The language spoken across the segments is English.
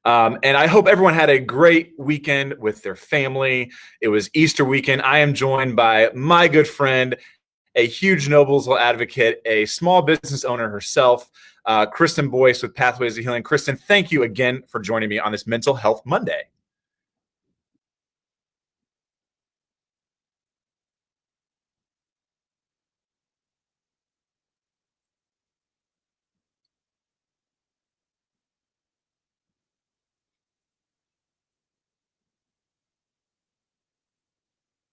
And I hope everyone had a great weekend with their family. It was Easter weekend. I am joined by my good friend, a huge Noblesville advocate, a small business owner herself, Kristen Boyce with Pathways to Healing. Kristen, thank you again for joining me on this Mental Health Monday.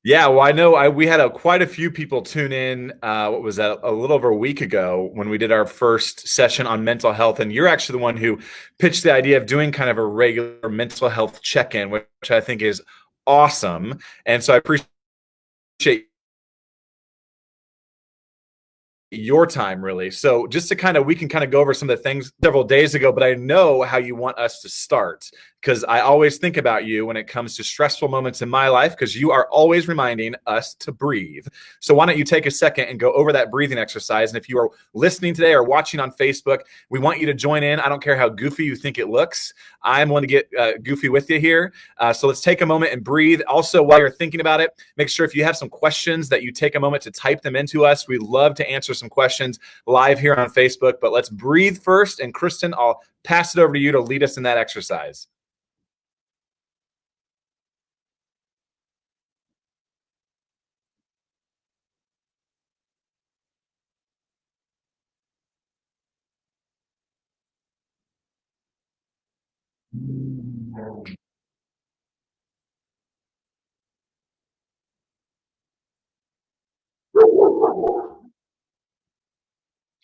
Yeah, well, I know we had quite a few people tune in. What was that? A little over a week ago when we did our first session on mental health, and you're actually the one who pitched the idea of doing kind of a regular mental health check-in, which I think is awesome. And so I appreciate your time, really. So just to we can kind of go over some of the things several days ago, but I know how you want us to start, because I always think about you when it comes to stressful moments in my life, because you are always reminding us to breathe. So why don't you take a second and go over that breathing exercise? And if you are listening today or watching on Facebook, we want you to join in. I don't care how goofy you think it looks. I'm going to get goofy with you here. So let's take a moment and breathe. Also, while you're thinking about it, make sure if you have some questions that you take a moment to type them into us. We'd love to answer some questions live here on Facebook, but let's breathe first. And Kristen, I'll pass it over to you to lead us in that exercise.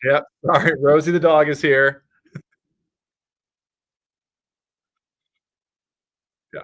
Yep. All right. Rosie the dog is here. Yeah.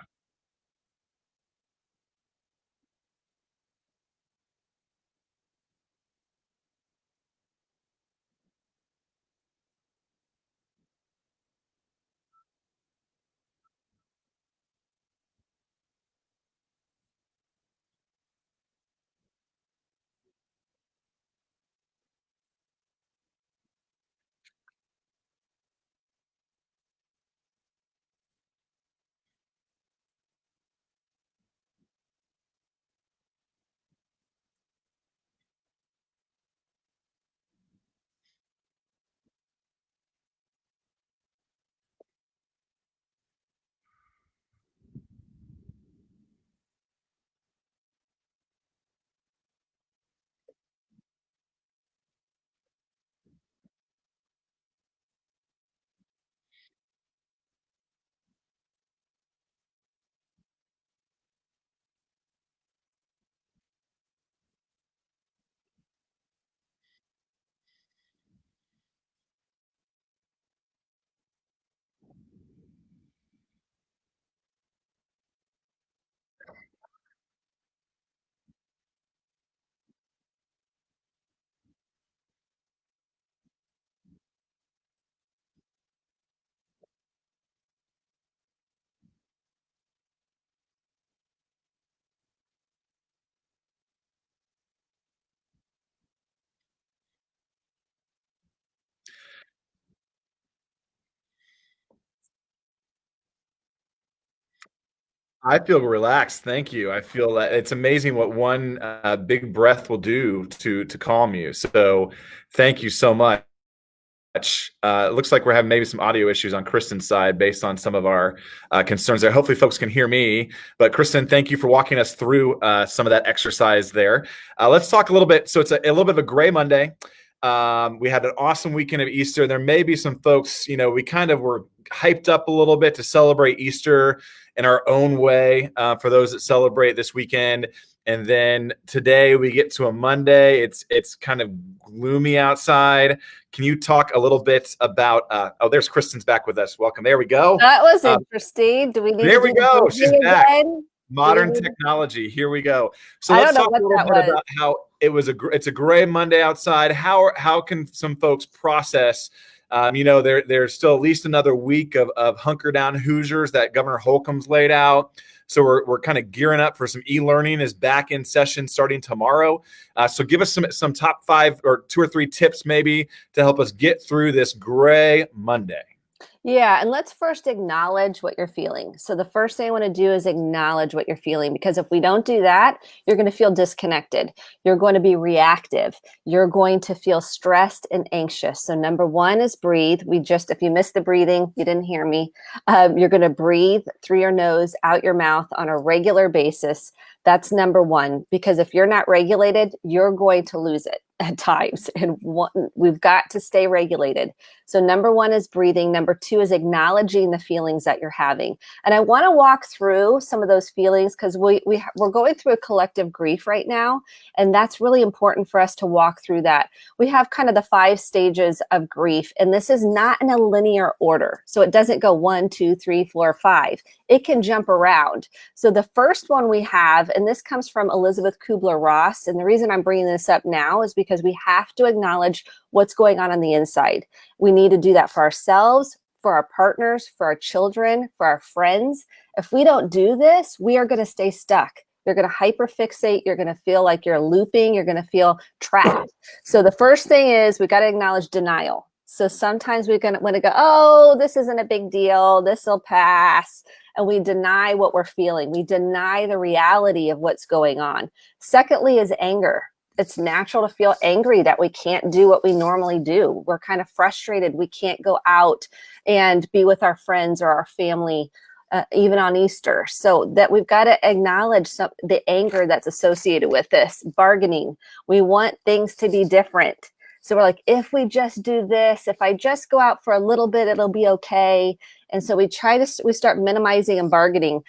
I feel relaxed. Thank you. I feel that it's amazing what one big breath will do to calm you. So thank you so much. It looks like we're having maybe some audio issues on Kristen's side based on some of our concerns there. Hopefully folks can hear me. But Kristen, thank you for walking us through some of that exercise there. Let's talk a little bit. So it's a little bit of a gray Monday. We had an awesome weekend of Easter. There may be some folks, we kind of were hyped up a little bit to celebrate Easter in our own way for those that celebrate this weekend. And then today we get to a Monday. It's kind of gloomy outside. Can you talk a little bit about? There's Kristen's back with us. Welcome. There we go. That was interesting. Do we need? There we go. She's back. Again? Modern technology. Here we go. So let's talk a little bit about how it's a gray Monday outside. How can some folks process? There's still at least another week of hunker down Hoosiers that Governor Holcomb's laid out. So we're kind of gearing up for some e-learning is back in session starting tomorrow. So give us some top 5 or 2 or 3 tips maybe to help us get through this gray Monday. Yeah, and let's first acknowledge what you're feeling. So the first thing I want to do is acknowledge what you're feeling, because if we don't do that, you're going to feel disconnected. You're going to be reactive. You're going to feel stressed and anxious. So number one is breathe. If you missed the breathing, you didn't hear me. You're going to breathe through your nose, out your mouth on a regular basis. That's number one, because if you're not regulated, you're going to lose it at times. And we've got to stay regulated. So number one is breathing. Number two is acknowledging the feelings that you're having. And I want to walk through some of those feelings, because we're going through a collective grief right now. And that's really important for us to walk through that. We have kind of the 5 stages of grief, and this is not in a linear order. So it doesn't go 1, 2, 3, 4, 5. It can jump around. So the first one we have, and this comes from Elizabeth Kubler-Ross, and the reason I'm bringing this up now is because we have to acknowledge what's going on the inside. We need to do that for ourselves, for our partners, for our children, for our friends. If we don't do this, we are going to stay stuck. You're going to hyperfixate. You're going to feel like you're looping. You're going to feel trapped. So the first thing is we got to acknowledge denial. So sometimes we're going to want to go, oh, this isn't a big deal. This will pass. And we deny what we're feeling. We deny the reality of what's going on. Secondly is anger. It's natural to feel angry that we can't do what we normally do. We're kind of frustrated. We can't go out and be with our friends or our family, even on Easter. So that we've got to acknowledge the anger that's associated with this. Bargaining. We want things to be different. So we're like, if we just do this, if I just go out for a little bit, it'll be okay. And so we start minimizing and bargaining.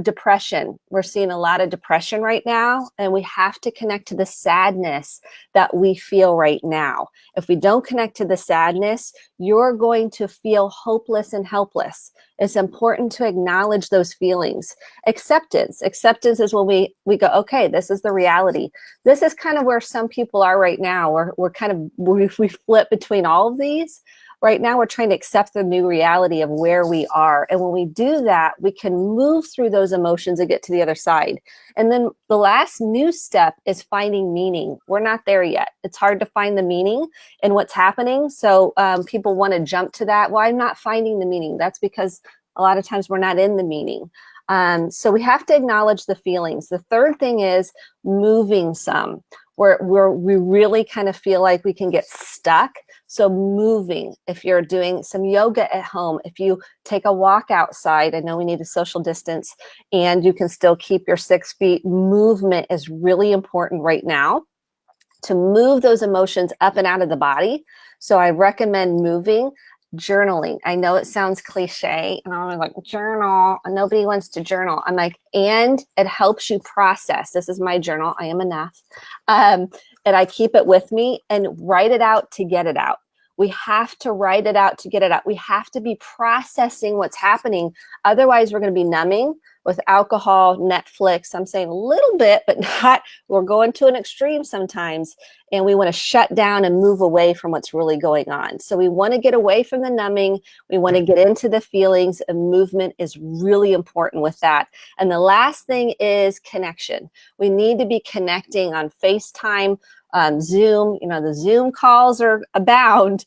Depression. We're seeing a lot of depression right now, and we have to connect to the sadness that we feel right now. If we don't connect to the sadness, you're going to feel hopeless and helpless. It's important to acknowledge those feelings. Acceptance. Acceptance is when we go, okay, this is the reality. This is kind of where some people are right now. We flip between all of these. Right now, we're trying to accept the new reality of where we are. And when we do that, we can move through those emotions and get to the other side. And then the last new step is finding meaning. We're not there yet. It's hard to find the meaning in what's happening. So people want to jump to that. Well, I'm not finding the meaning. That's because a lot of times we're not in the meaning. So we have to acknowledge the feelings. The third thing is moving some, where we really kind of feel like we can get stuck. So moving, if you're doing some yoga at home, if you take a walk outside, I know we need a social distance, and you can still keep your 6 feet, movement is really important right now to move those emotions up and out of the body. So I recommend moving. Journaling. I know it sounds cliche, and I'm like, journal. Nobody wants to journal. I'm like, and it helps you process. This is my journal. I am enough. And I keep it with me and write it out to get it out. We have to write it out to get it out. We have to be processing what's happening. Otherwise, we're going to be numbing with alcohol, Netflix. I'm saying a little bit, but not, we're going to an extreme sometimes. And we want to shut down and move away from what's really going on. So we want to get away from the numbing. We want to get into the feelings, and movement is really important with that. And the last thing is connection. We need to be connecting on FaceTime, Zoom. The Zoom calls are abound.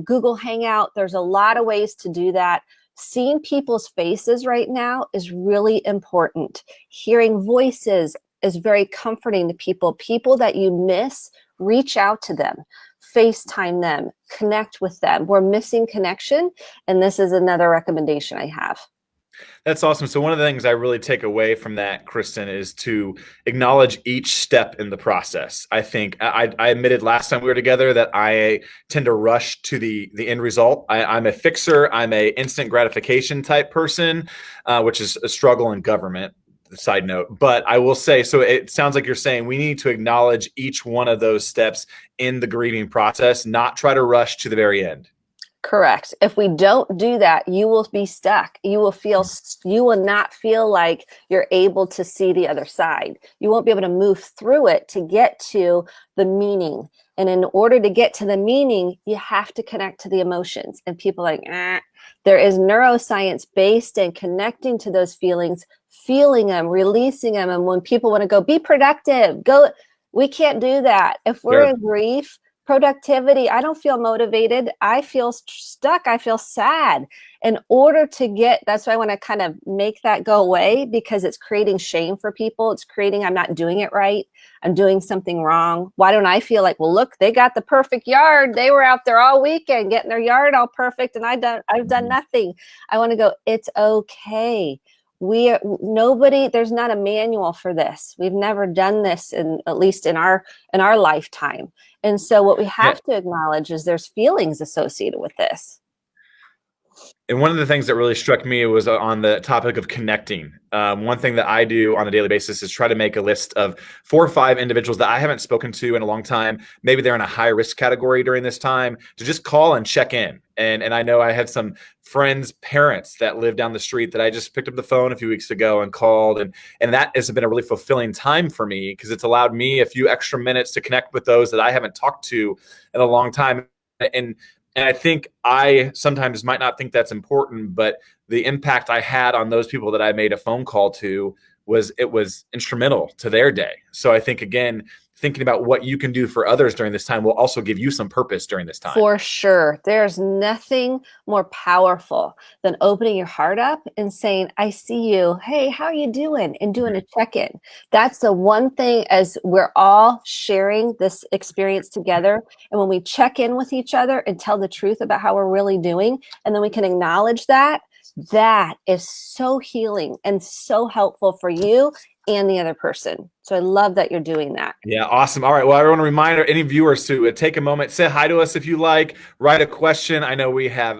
Google Hangout. There's a lot of ways to do that. Seeing people's faces right now is really important. Hearing voices is very comforting to people. People that you miss, reach out to them, FaceTime them, connect with them. We're missing connection, and this is another recommendation I have. That's awesome. So one of the things I really take away from that, Kristen, is to acknowledge each step in the process. I think I admitted last time we were together that I tend to rush to the end result. I'm a fixer. I'm a instant gratification type person, which is a struggle in government. Side note, but I will say, so it sounds like you're saying we need to acknowledge each one of those steps in the grieving process, not try to rush to the very end. Correct. If we don't do that, you will be stuck. You will not feel like you're able to see the other side. You won't be able to move through it to get to the meaning. And in order to get to the meaning, you have to connect to the emotions. And people are like, there is neuroscience based in connecting to those feelings, feeling them, releasing them. And when people want to go, be productive, go, we can't do that. If we're in grief, productivity. I don't feel motivated. I feel stuck. I feel sad. In order to get, that's why I want to kind of make that go away, because it's creating shame for people. It's creating, I'm not doing it right. I'm doing something wrong. Why don't I feel like, well, look, they got the perfect yard. They were out there all weekend getting their yard all perfect, and I've done Mhm. nothing. I want to go, it's okay. Nobody, there's not a manual for this. We've never done this, in at least in our lifetime. And so what we Yeah. have to acknowledge is there's feelings associated with this. And one of the things that really struck me was on the topic of connecting. One thing that I do on a daily basis is try to make a list of 4 or 5 individuals that I haven't spoken to in a long time. Maybe they're in a high risk category during this time, to just call and check in. And I know I had some friends' parents that live down the street that I just picked up the phone a few weeks ago and called. And that has been a really fulfilling time for me, because it's allowed me a few extra minutes to connect with those that I haven't talked to in a long time. And and I think I sometimes might not think that's important, but the impact I had on those people that I made a phone call to was instrumental to their day. So I think, again, thinking about what you can do for others during this time will also give you some purpose during this time. For sure. There's nothing more powerful than opening your heart up and saying, I see you. Hey, how are you doing? And doing a check-in. That's the one thing, as we're all sharing this experience together. And when we check in with each other and tell the truth about how we're really doing, and then we can acknowledge that, that is so healing and so helpful for you and the other person. So I love that you're doing that. Yeah, awesome. All right. Well, I want to remind any viewers to take a moment, say hi to us if you like, write a question. I know we have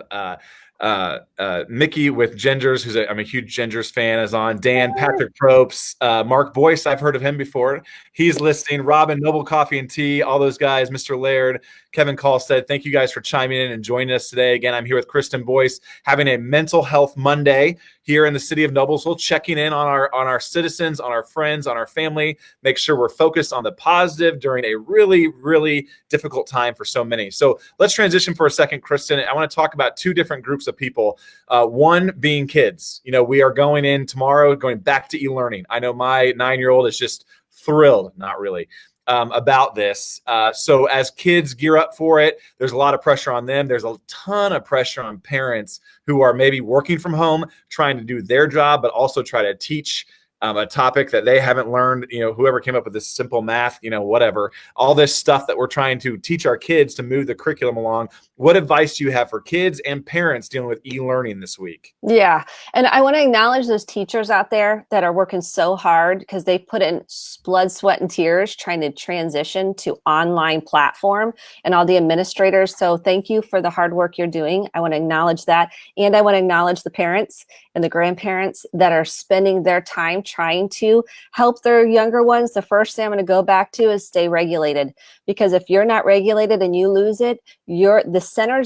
Mickey with Gingers, I'm a huge Gingers fan, is on. Dan, Patrick Probst, Mark Boyce, I've heard of him before. He's listening. Robin, Noble Coffee and Tea, all those guys, Mr. Laird, Kevin Callstead, thank you guys for chiming in and joining us today. Again, I'm here with Kristen Boyce, having a Mental Health Monday here in the city of Noblesville, checking in on our citizens, on our friends, on our family, make sure we're focused on the positive during a really, really difficult time for so many. So let's transition for a second, Kristen. I want to talk about 2 different groups of people. One being kids. We are going in tomorrow, going back to e-learning. I know my 9-year-old is just thrilled, not really, about this. So as kids gear up for it, there's a lot of pressure on them. There's a ton of pressure on parents who are maybe working from home, trying to do their job, but also try to teach a topic that they haven't learned. Whoever came up with this simple math, whatever, all this stuff that we're trying to teach our kids to move the curriculum along. What advice do you have for kids and parents dealing with e-learning this week? Yeah. And I want to acknowledge those teachers out there that are working so hard, because they put in blood, sweat, and tears trying to transition to online platform, and all the administrators. So thank you for the hard work you're doing. I want to acknowledge that. And I want to acknowledge the parents and the grandparents that are spending their time trying to help their younger ones. The first thing I'm going to go back to is stay regulated, because if you're not regulated and you lose it,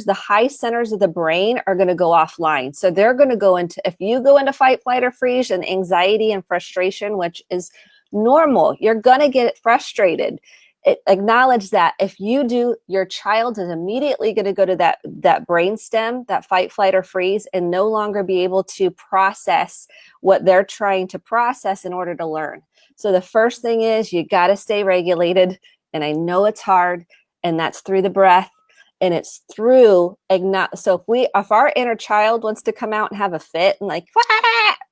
the high centers of the brain are going to go offline. So they're going to go into, if you go into fight, flight, or freeze and anxiety and frustration, which is normal, you're going to get frustrated. Acknowledge that. If you do, your child is immediately going to go to that brain stem, that fight, flight, or freeze, and no longer be able to process what they're trying to process in order to learn. So the first thing is, you got to stay regulated. And I know it's hard, and that's through the breath. And it's through so if our inner child wants to come out and have a fit and like,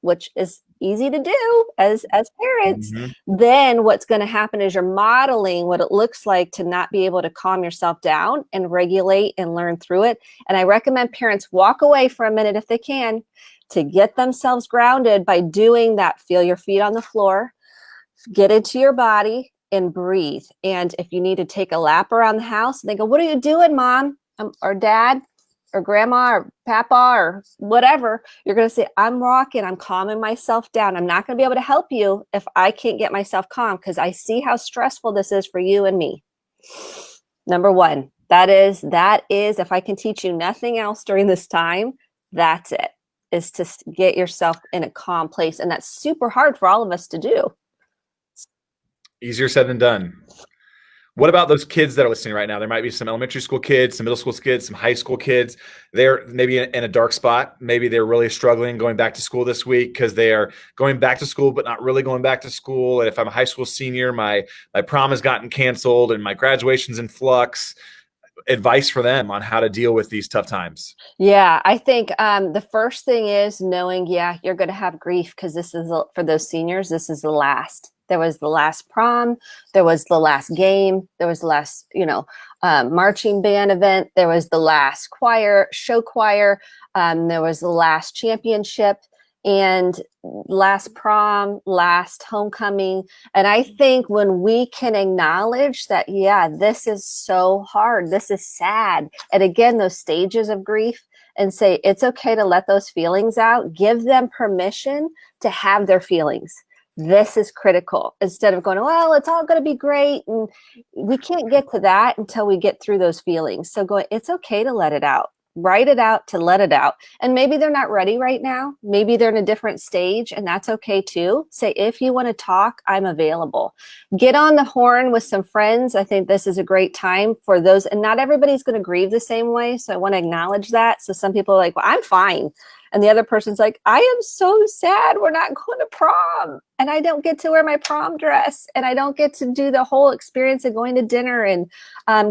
which is easy to do as parents, then what's going to happen is you're modeling what it looks like to not be able to calm yourself down and regulate and learn through it. And I recommend parents walk away for a minute if they can, to get themselves grounded by doing that. Feel your feet on the floor, get into your body, and breathe. And if you need to take a lap around the house, and they go, what are you doing, mom or dad or grandma or papa or whatever, you're going to say, I'm rocking, I'm calming myself down. I'm not going to be able to help you if I can't get myself calm, because I see how stressful this is for you and me. Number one, that is, if I can teach you nothing else during this time, that's it, is to get yourself in a calm place. And that's super hard for all of us to do. Easier said than done. What about those kids that are listening right now? There might be some elementary school kids, some middle school kids, some high school kids. They're maybe in a dark spot. Maybe they're really struggling going back to school this week, because they are going back to school, but not really going back to school. And if I'm a high school senior, my prom has gotten canceled and my graduation's in flux. advice for them on how to deal with these tough times? Yeah, I think the first thing is knowing, yeah, you're going to have grief because this is for those seniors. This is the last. There was the last prom. There was the last game. There was the last, marching band event. There was the last show choir. There was the last championship and last prom, last homecoming. And I think when we can acknowledge that, yeah, this is so hard, this is sad. And again, those stages of grief, and say, it's okay to let those feelings out, give them permission to have their feelings. This is critical, instead of going, well, it's all going to be great. And we can't get to that until we get through those feelings. So it's okay to let it out. Write it out to let it out. And maybe they're not ready right now. Maybe they're in a different stage, and that's okay too. Say, if you want to talk, I'm available. Get on the horn with some friends. I think this is a great time for those. And not everybody's going to grieve the same way. So I want to acknowledge that. So some people are like, well, I'm fine. And the other person's like, I am so sad we're not going to prom. And I don't get to wear my prom dress. And I don't get to do the whole experience of going to dinner, and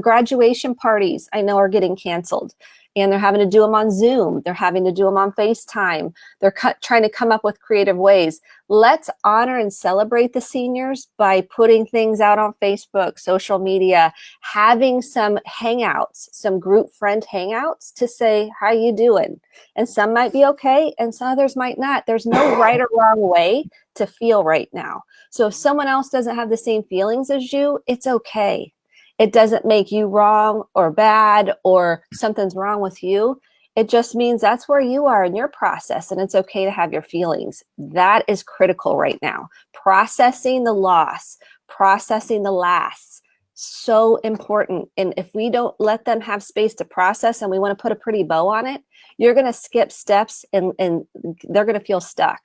graduation parties I know are getting canceled. And they're having to do them on Zoom. They're having to do them on FaceTime. They're trying to come up with creative ways. Let's honor and celebrate the seniors by putting things out on Facebook, social media, having some hangouts, some group friend hangouts to say, how you doing? And some might be okay, and some others might not. There's no right or wrong way to feel right now. So if someone else doesn't have the same feelings as you, it's okay. It doesn't make you wrong or bad or something's wrong with you. It just means that's where you are in your process, and it's okay to have your feelings. That is critical right now. Processing the loss, processing the lasts, so important. And if we don't let them have space to process and we want to put a pretty bow on it, you're going to skip steps, and they're going to feel stuck.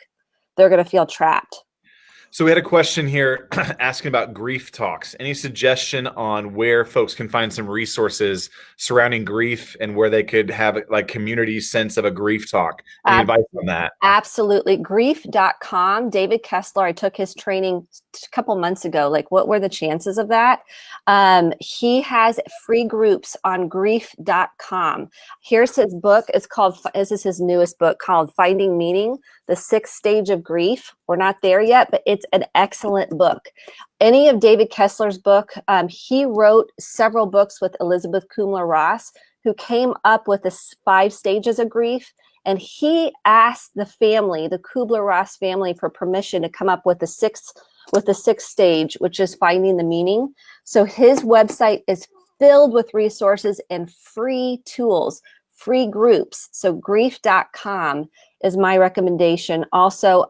They're going to feel trapped. So we had a question here asking about grief talks. Any suggestion on where folks can find some resources surrounding grief and where they could have like community sense of a grief talk? Any advice on that? Absolutely. Grief.com. David Kessler, I took his training a couple months ago. Like, what were the chances of that? He has free groups on grief.com. Here's his book. This is his newest book called Finding Meaning, The Sixth Stage of Grief. We're not there yet, but it's an excellent book. Any of David Kessler's book, he wrote several books with Elizabeth Kubler-Ross, who came up with the 5 stages of grief. And he asked the family, the Kubler-Ross family, for permission to come up with the sixth stage, which is finding the meaning. So his website is filled with resources and free tools, free groups. So grief.com is my recommendation. Also,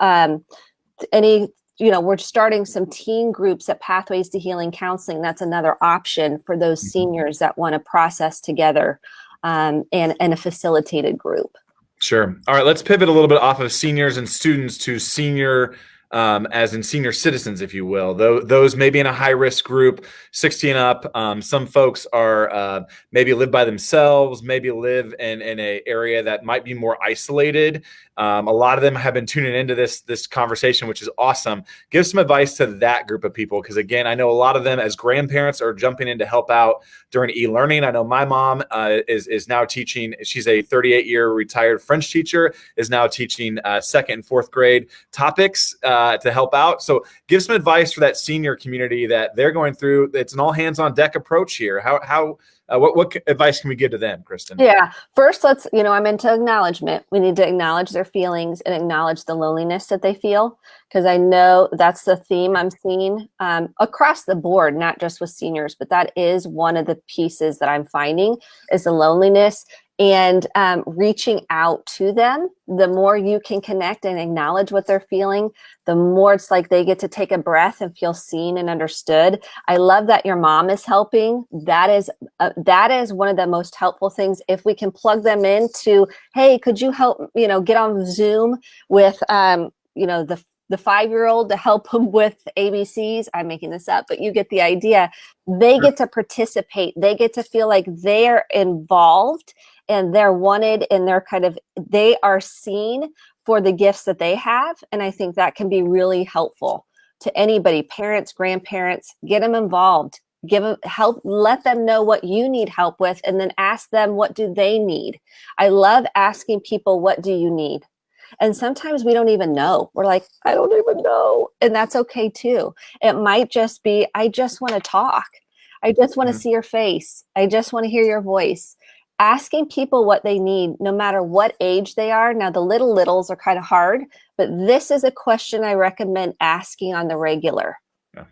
we're starting some teen groups at Pathways to Healing Counseling. That's another option for those seniors that want to process together, and a facilitated group. Sure. All right, let's pivot a little bit off of seniors and students to senior, as in senior citizens, if you will. Those may be in a high-risk group, 60 and up. Some folks are maybe live by themselves, maybe live in an area that might be more isolated. A lot of them have been tuning into this conversation, which is awesome. Give some advice to that group of people, because again, I know a lot of them as grandparents are jumping in to help out during e-learning. I know my mom is now teaching. She's a 38-year retired French teacher, is now teaching 2nd and 4th grade topics to help out. So give some advice for that senior community that they're going through. It's an all hands on deck approach here. What advice can we give to them, Kristen? Yeah. First, I'm into acknowledgement. We need to acknowledge their feelings and acknowledge the loneliness that they feel, because I know that's the theme I'm seeing across the board, not just with seniors, but that is one of the pieces that I'm finding is the loneliness. And reaching out to them, the more you can connect and acknowledge what they're feeling, the more it's like they get to take a breath and feel seen and understood. I love that your mom is helping. That is one of the most helpful things. If we can plug them into, hey, could you help, get on Zoom with, the 5-year-old to help them with ABCs. I'm making this up, but you get the idea. They get to participate. They get to feel like they're involved and they're wanted, and they are seen for the gifts that they have. And I think that can be really helpful to anybody, parents, grandparents. Get them involved. Give them help, let them know what you need help with, and then ask them, what do they need? I love asking people, what do you need? And sometimes we don't even know. We're like, I don't even know. And that's okay too. It might just be, I just want to talk. I just want to Mhm. see your face. I just want to hear your voice. Asking people what they need, no matter what age they are. Now, the littles are kind of hard, but this is a question I recommend asking on the regular. Yeah.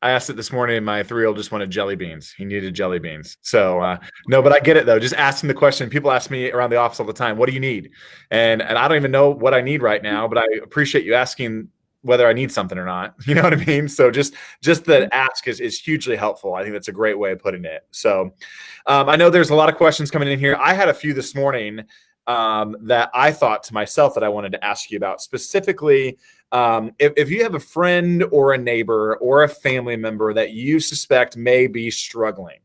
I asked it this morning, and my 3-year-old just wanted jelly beans. He needed jelly beans. So no, but I get it though. Just asking the question. People ask me around the office all the time, "What do you need?" And I don't even know what I need right now, but I appreciate you asking whether I need something or not. You know what I mean? So just the ask is hugely helpful. I think that's a great way of putting it. So I know there's a lot of questions coming in here. I had a few this morning that I thought to myself that I wanted to ask you about specifically. If you have a friend or a neighbor or a family member that you suspect may be struggling,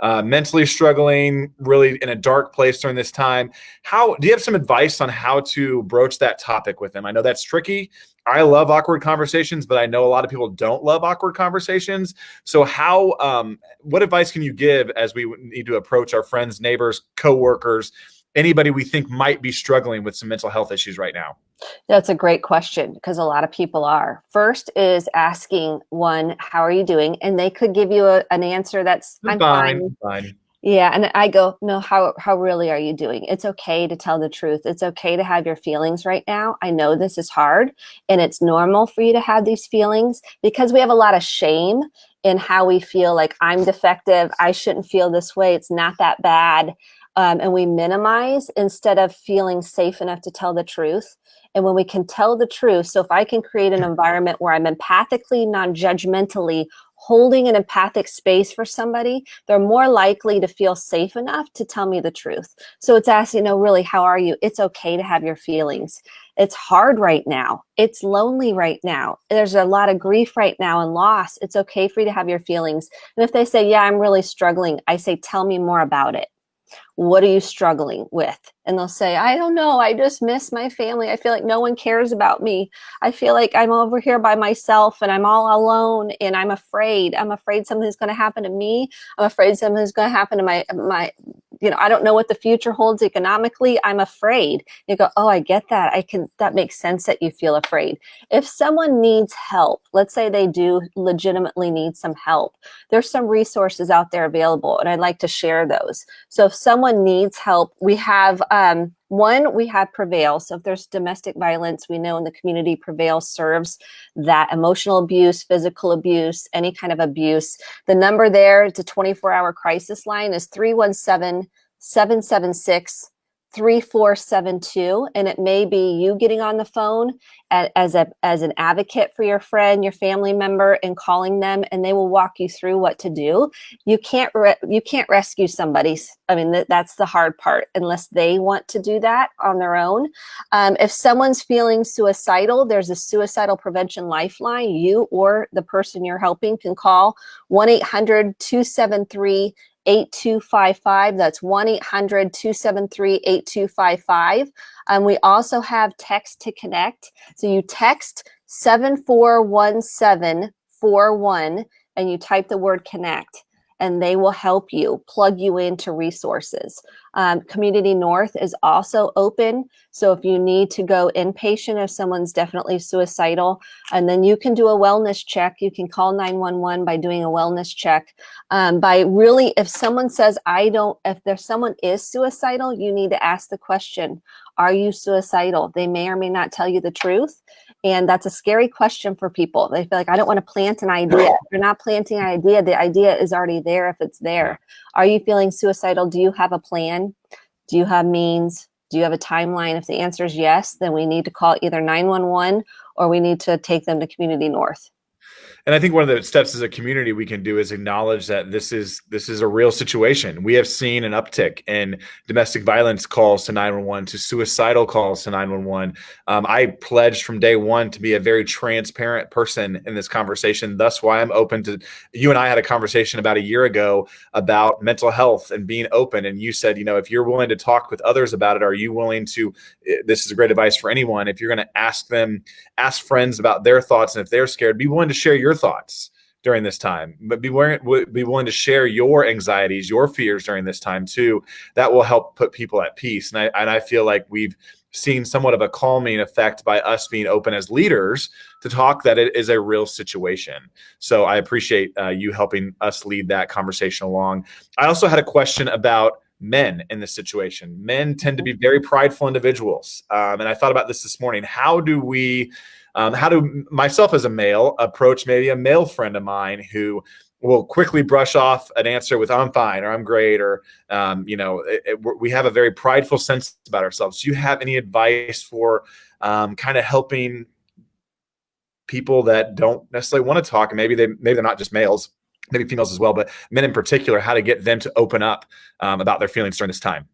mentally struggling, really in a dark place during this time, how do you have some advice on how to broach that topic with them? I know that's tricky. I love awkward conversations, but I know a lot of people don't love awkward conversations. So, what advice can you give as we need to approach our friends, neighbors, coworkers, anybody we think might be struggling with some mental health issues right now? That's a great question because a lot of people are. First is asking one, how are you doing? And they could give you an answer that's, I'm I'm fine. fine. I'm fine. Yeah, and I go, no, how really are you doing? It's okay to tell the truth. It's okay to have your feelings right now. I know this is hard, and it's normal for you to have these feelings because we have a lot of shame in how we feel like I'm defective. I shouldn't feel this way. It's not that bad. And we minimize instead of feeling safe enough to tell the truth. And when we can tell the truth, so if I can create an environment where I'm empathically, non-judgmentally holding an empathic space for somebody, they're more likely to feel safe enough to tell me the truth. So it's asking, really, how are you? It's okay to have your feelings. It's hard right now. It's lonely right now. There's a lot of grief right now and loss. It's okay for you to have your feelings. And if they say, yeah, I'm really struggling, I say, tell me more about it. What are you struggling with? And they'll say, I don't know. I just miss my family. I feel like no one cares about me. I feel like I'm over here by myself and I'm all alone and I'm afraid. I'm afraid something's going to happen to me. I'm afraid something's going to happen to my, I don't know what the future holds economically. I'm afraid. You go, oh, I get that. That makes sense that you feel afraid. If someone needs help, let's say they do legitimately need some help, there's some resources out there available and I'd like to share those. So if someone needs help, we have we have Prevail. So if there's domestic violence, we know in the community Prevail serves that emotional abuse, physical abuse, any kind of abuse. The number there, it's a 24-hour crisis line, is 317-776-3472. And it may be you getting on the phone as an advocate for your friend, your family member, and calling them, and they will walk you through what to do. You can't rescue somebody. I mean, that's the hard part, unless they want to do that on their own. If someone's feeling suicidal, there's a suicidal prevention lifeline. You or the person you're helping can call 1-800-273-8255. That's 1-800-273-8255. We also have text to connect. So you text 741741 and you type the word connect, and they will help you plug you into resources. Community North is also open. So if you need to go inpatient, if someone's definitely suicidal, and then you can do a wellness check. You can call 911 by doing a wellness check. If someone says, if there's someone is suicidal, you need to ask the question, are you suicidal? They may or may not tell you the truth. And that's a scary question for people. They feel like, I don't want to plant an idea. If you're not planting an idea, the idea is already there if it's there. Are you feeling suicidal? Do you have a plan? Do you have means? Do you have a timeline? If the answer is yes, then we need to call either 911 or we need to take them to Community North. And I think one of the steps as a community we can do is acknowledge that this is a real situation. We have seen an uptick in domestic violence calls to 911, to suicidal calls to 911. I pledged from day one to be a very transparent person in this conversation. Thus why I'm open to, you and I had a conversation about a year ago about mental health and being open. And you said, if you're willing to talk with others about it, are you willing to, this is great advice for anyone. If you're going to ask friends about their thoughts, and if they're scared, be willing to share your thoughts during this time, but be willing to share your anxieties, your fears during this time too. That will help put people at peace. And I feel like we've seen somewhat of a calming effect by us being open as leaders to talk that it is a real situation. So I appreciate you helping us lead that conversation along. I also had a question about men in this situation. Men tend to be very prideful individuals. And I thought about this morning. How do myself as a male approach maybe a male friend of mine who will quickly brush off an answer with "I'm fine" or "I'm great" or we have a very prideful sense about ourselves. Do you have any advice for kind of helping people that don't necessarily want to talk, and maybe they're not just males, maybe females as well, but men in particular, how to get them to open up about their feelings during this time?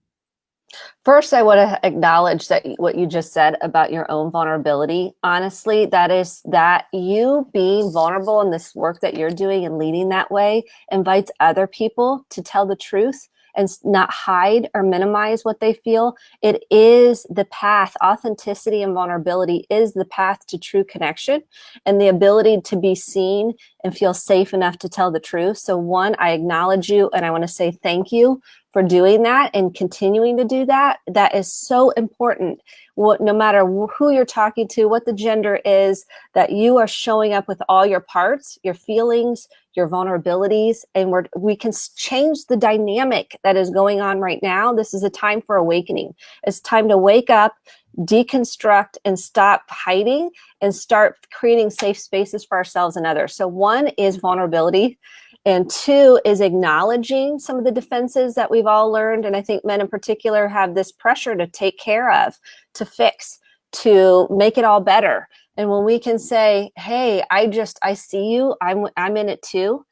First, I want to acknowledge that what you just said about your own vulnerability. Honestly, that you being vulnerable in this work that you're doing and leading that way invites other people to tell the truth and not hide or minimize what they feel. It is the path. Authenticity and vulnerability is the path to true connection and the ability to be seen and feel safe enough to tell the truth. So one, I acknowledge you and I want to say thank you for doing that and continuing to do that. That is so important. No matter who you're talking to, what the gender is, that you are showing up with all your parts, your feelings, your vulnerabilities, and we can change the dynamic that is going on right now. This is a time for awakening. It's time to wake up, deconstruct, and stop hiding and start creating safe spaces for ourselves and others. So one is vulnerability. And two is acknowledging some of the defenses that we've all learned. And I think men in particular have this pressure to take care of, to fix, to make it all better. And when we can say, hey, I see you, I'm in it too.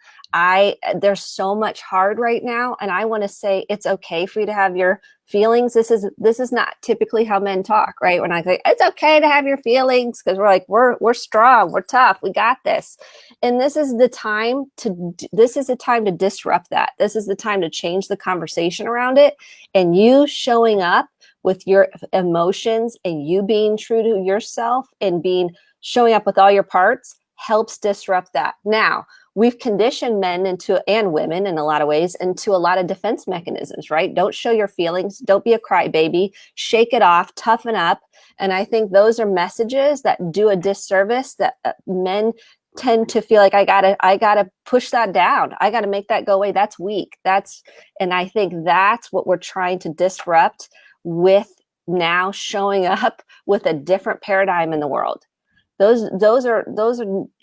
There's so much hard right now. And I want to say it's okay for you to have your feelings. This is not typically how men talk, right? When I say it's okay to have your feelings, because we're like, we're strong, we're tough, we got this. And this is the time to disrupt that. This is the time to change the conversation around it. And you showing up with your emotions and you being true to yourself and showing up with all your parts helps disrupt that. Now, we've conditioned men and women in a lot of ways into a lot of defense mechanisms, right? Don't show your feelings. Don't be a crybaby. Shake it off. Toughen up. And I think those are messages that do a disservice that men tend to feel like I gotta push that down. I gotta make that go away. That's weak. And I think that's what we're trying to disrupt with now showing up with a different paradigm in the world. Those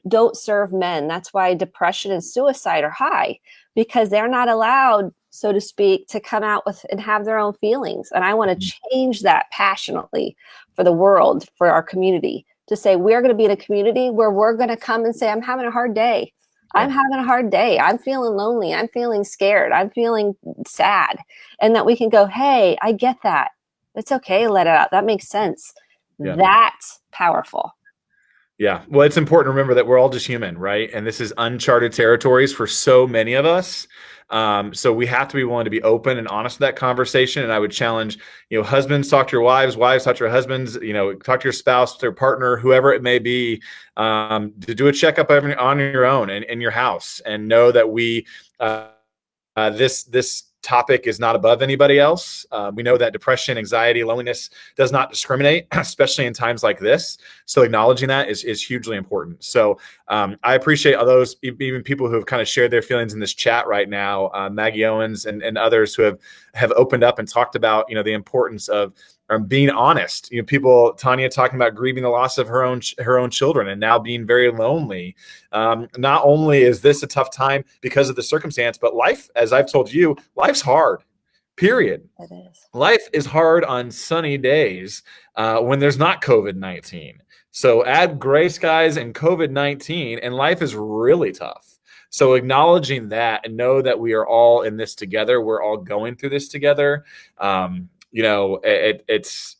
don't serve men. That's why depression and suicide are high, because they're not allowed, so to speak, to come out with and have their own feelings. And I want to change that passionately for the world, for our community, to say we're going to be in a community where we're going to come and say, I'm having a hard day. I'm having a hard day. I'm feeling lonely. I'm feeling scared. I'm feeling sad. And that we can go, hey, I get that. It's okay. Let it out. That makes sense. Yeah. That's powerful. Yeah. Well, it's important to remember that we're all just human, right? And this is uncharted territories for so many of us. So we have to be willing to be open and honest with that conversation. And I would challenge, husbands, talk to your wives, talk to your husbands, talk to your spouse, their partner, whoever it may be, to do a checkup on your own and in your house, and know that this topic is not above anybody else. We know that depression, anxiety, loneliness does not discriminate, especially in times like this. So acknowledging that is hugely important. So I appreciate all those, even people who have kind of shared their feelings in this chat right now, Maggie Owens and others who have opened up and talked about, the importance of being honest. People, Tanya talking about grieving the loss of her own children and now being very lonely. Not only is this a tough time because of the circumstance, but life, as I've told you, life's hard, period. It is. Life is hard on sunny days when there's not COVID-19. So add gray skies and COVID-19 and life is really tough. So acknowledging that and know that we are all in this together. We're all going through this together. It's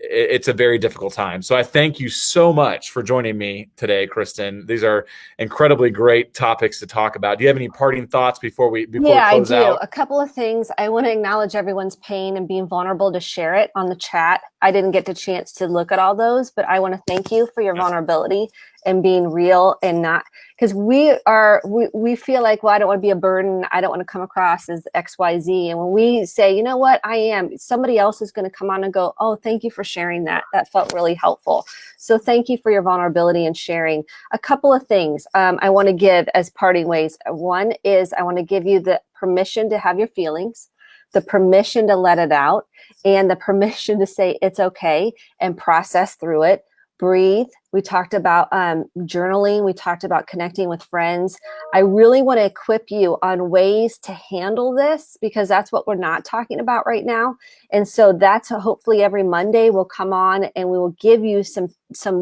it's a very difficult time. So I thank you so much for joining me today, Kristen. These are incredibly great topics to talk about. Do you have any parting thoughts before we Yeah, I close do. out? A couple of things. I want to acknowledge everyone's pain and being vulnerable to share it on the chat. I didn't get the chance to look at all those, but I want to thank you for your vulnerability and being real, and not because we feel like, well, I don't want to be a burden. I don't want to come across as XYZ. And when we say, you know what, I am, somebody else is going to come on and go, oh, thank you for sharing that. That felt really helpful. So thank you for your vulnerability and sharing. A couple of things I want to give as parting ways. One is I want to give you the permission to have your feelings, the permission to let it out, and the permission to say it's okay and process through it. Breathe. We talked about journaling. We talked about connecting with friends. I really want to equip you on ways to handle this, because that's what we're not talking about right now. And so that's hopefully every Monday we'll come on and we will give you some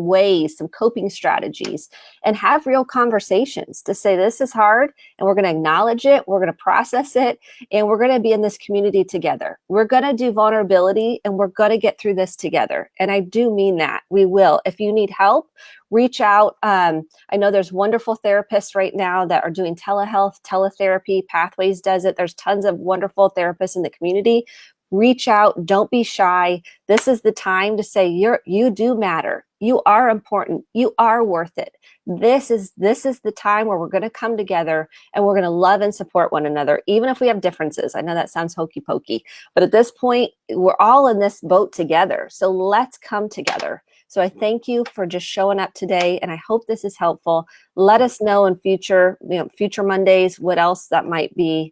ways, some coping strategies, and have real conversations to say this is hard, and we're going to acknowledge it. We're going to process it, and we're going to be in this community together. We're going to do vulnerability, and we're going to get through this together. And I do mean that. We will. If you need help, reach out. I know there's wonderful therapists right now that are doing telehealth, teletherapy. Pathways does it. There's tons of wonderful therapists in the community. Reach out. Don't be shy. This is the time to say you do matter. You are important. You are worth it. This is the time where we're going to come together and we're going to love and support one another, even if we have differences. I know that sounds hokey pokey, but at this point, we're all in this boat together. So let's come together. So I thank you for just showing up today, and I hope this is helpful. Let us know in future Mondays what else that might be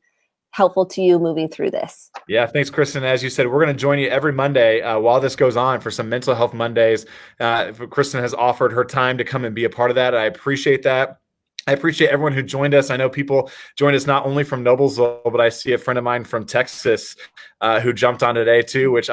helpful to you moving through this. Yeah, thanks, Kristen. As you said, we're going to join you every Monday while this goes on for some Mental Health Mondays. Kristen has offered her time to come and be a part of that. I appreciate that. I appreciate everyone who joined us. I know people joined us not only from Noblesville, but I see a friend of mine from Texas who jumped on today too, which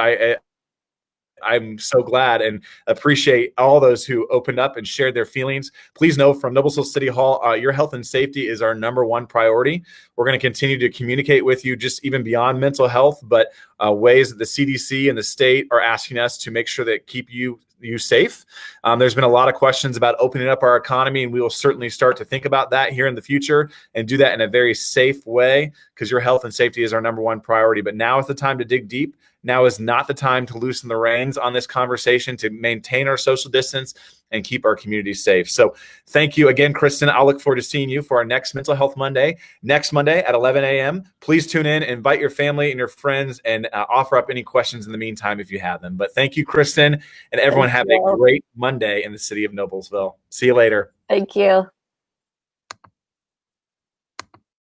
I'm so glad and appreciate all those who opened up and shared their feelings. Please know from Noblesville City Hall, your health and safety is our number one priority. We're going to continue to communicate with you just even beyond mental health, but ways that the CDC and the state are asking us to make sure that keep you safe. There's been a lot of questions about opening up our economy, and we will certainly start to think about that here in the future and do that in a very safe way, because your health and safety is our number one priority. But now is the time to dig deep. Now is not the time to loosen the reins on this conversation, to maintain our social distance and keep our community safe. So thank you again, Kristen. I'll look forward to seeing you for our next Mental Health Monday, next Monday at 11 a.m. Please tune in, invite your family and your friends, and offer up any questions in the meantime if you have them. But thank you, Kristen, and everyone have a great Monday in the city of Noblesville. See you later. Thank you.